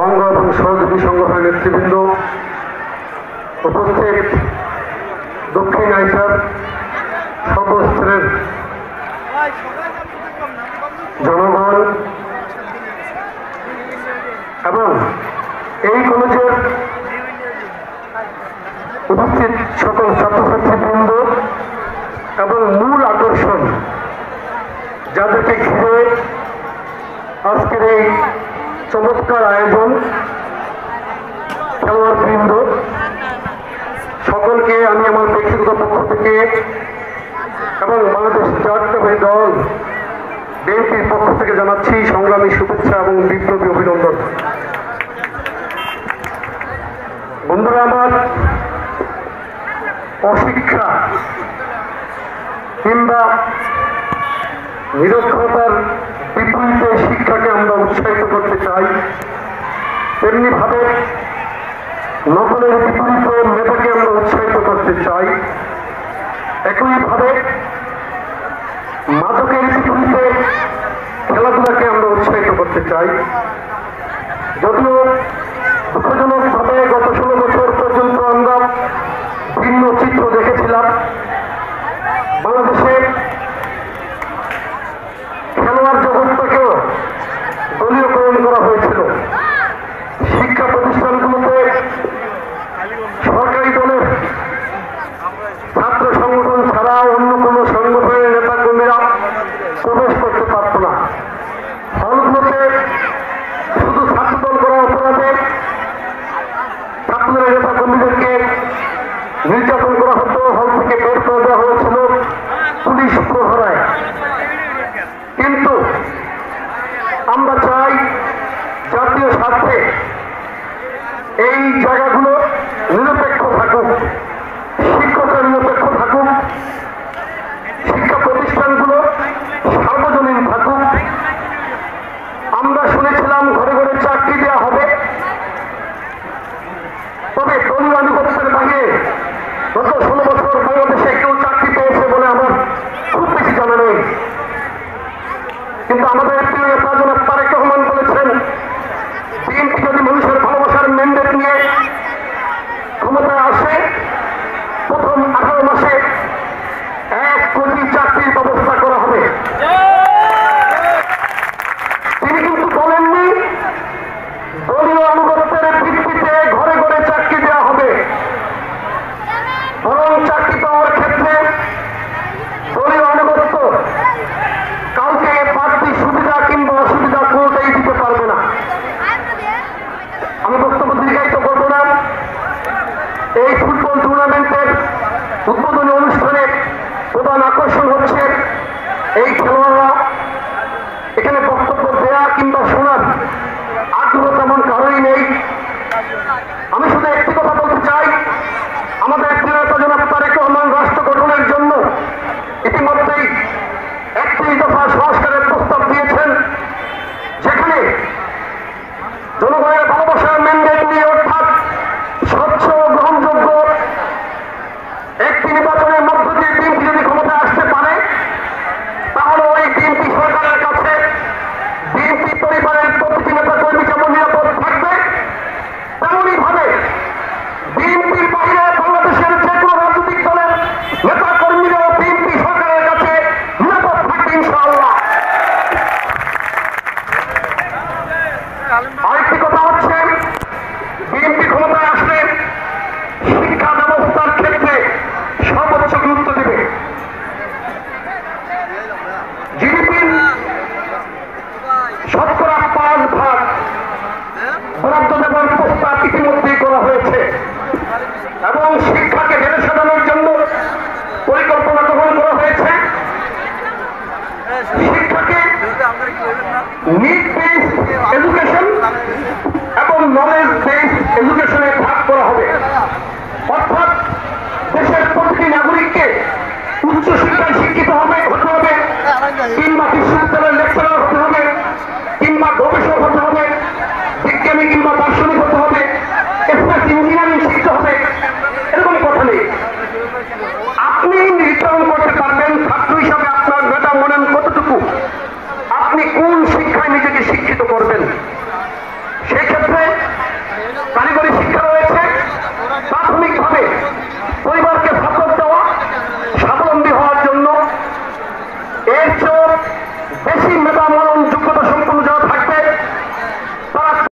অঙ্গ এবং সহযোগী সংগঠনের নেতৃবৃন্দ, উপস্থিত দক্ষিণ আইসার সর্বস্তরের জনগণ এবং এই কলেজের উপস্থিত সকল ছাত্রছাত্রীবৃন্দ এবং মূল আকর্ষণ যাদেরকে ঘিরে আজকের এই চমৎকার আয়োজন, খেলোয়াড়বৃন্দ সকলকে আমি আমার ব্যক্তিগত পক্ষ থেকে এবং বাংলাদেশ জাতীয়তাবাদী দল বিএনপির পক্ষ থেকে জানাচ্ছি সংগ্রামী শুভেচ্ছা এবং বিপ্লবী অভিনন্দন। বন্ধুরা আমার, অশিক্ষা কিংবা নিরক্ষরতার বিপরীতে শিক্ষাকে আমরা উৎসাহিত করতে চাই, তেমনি ভাবে নকলের বিপরীতে মেধাকে আমরা উৎসাহিত করতে চাই। একইভাবে মাদকের বিপরীতে খেলাধুলাকে আমরা উৎসাহিত করতে চাই। যদিও দুঃখজনকভাবে গত 16 বছর পর্যন্ত আমরা ভিন্ন চিত্র দেখেছিলাম। বাংলাদেশের খেলোয়াড় জগৎটাকেও দলীয়করণ করা হয়েছিল। শিক্ষা প্রতিষ্ঠানগুলোতে সরকারি দলের ছাত্র সংগঠন ছাড়া অন্য কোনো সংগঠনের নেতাকর্মীরা প্রবেশ করতে পারত না। হলগুলোতে শুধু ছাত্রদল করা অপরাধে ছাত্রদের নেতাকর্মীদেরকে নির্যাতন করা হতো, হল থেকে বের করে দেওয়া হয়েছিল পুলিশ প্রহরায়। কিন্তু আমরা চাই জাতীয় স্বার্থে এই জায়গাগুলো নিরপেক্ষ থাকুক, শিক্ষকরা নিরপেক্ষ থাকুক, শিক্ষা প্রতিষ্ঠানগুলো সার্বজনীন থাকুক। আমরা শুনেছিলাম ঘরে ঘরে চাকরি দেওয়া হবে, তবে দলীয় আধিপত্যের বাইরে গত 16 বছর বাংলাদেশে কেউ চাকরি পেয়েছে বলে আমার খুব বেশি জানা নেই। কিন্তু আমাদের প্রিয় নেতা জনাব তারেক রহমান বলেছেন, বিএনপি যদি মানুষের ভালোবাসার ম্যান্ডেট নিয়ে ক্ষমতায় আসে, প্রথম 18 মাসে 1 কোটি চাকরির ব্যবস্থা করা হবে। তিনি কিন্তু বলেননি দলীয় আনুগত্যের ভিত্তিতে ঘরে ঘরে চাকরি দেওয়া হবে, বরং চাকরি পাওয়ার ক্ষেত্রে দলীয় আনুগত্য কাউকে বাড়তি সুবিধা কিংবা অসুবিধা কোনোটাই দিতে পারবে না। আমি বক্তব্য দীর্ঘায়িত করব না। এই ফুটবল টুর্নামেন্টের উদ্বোধনী অনুষ্ঠানে প্রধান আকর্ষণ হচ্ছে এই খেলোয়াড়রা। এখানে বক্তব্য দেয়া কিংবা শোনার আগ্রহ তেমন কারোই নেই। আমি শুধু একটি কথা বলতে চাই, আমাদের প্রিয় নেতা জনাব তারেক রহমান রাষ্ট্র গঠনের জন্য ইতিমধ্যেই 31 দফা সংস্কারের প্রস্তাব দিয়েছেন, যেখানে জনগণের ভালোবাসার ম্যান্ডেট নিয়ে অর্থাৎ স্বচ্ছ গ্রহণযোগ্য একটি নির্বাচনের মধ্য দিয়ে বিএনপি যদি ক্ষমতায় আসতে পারে, তাহলে ওই বিএনপি সরকারের কাছে বিএনপি পরিবারের প্রতিটি নেতা কর্মী যেমন নিরাপদ থাকবে, তেমনই ভাবে বিএনপির বাইরে বাংলাদেশের যে কোনো রাজনৈতিক দলের নেতা কর্মীরাও বিএনপি সরকারের কাছে নিরাপদ থাকবে ইনশাআল্লাহ। আরেকটি কথা হচ্ছে, বিএনপি ক্ষমতায় আসলে শিক্ষা ব্যবস্থার ক্ষেত্রে সর্বোচ্চ গুরুত্ব দেবে। জিডিপির 5% বরাদ্দ দেওয়ার প্রস্তাব ইতিমধ্যেই করা হয়েছে এবং শিক্ষাকে বেড়ে সাজানোর জন্য পরিকল্পনা গ্রহণ করা হয়েছে। শিক্ষাকে নিড বেসড এডুকেশন এবং নলেজ বেসড এডুকেশনে ভাগ করা হবে, অর্থাৎ দেশের প্রতিটি নাগরিককে উচ্চ শিক্ষায় শিক্ষিত হতে হবে, কিংবা বিশ্ববিদ্যালয়ের লেকচারার হতে হবে, কিংবা গবেষক হতে হবে, বিজ্ঞানী কিংবা দার্শনিক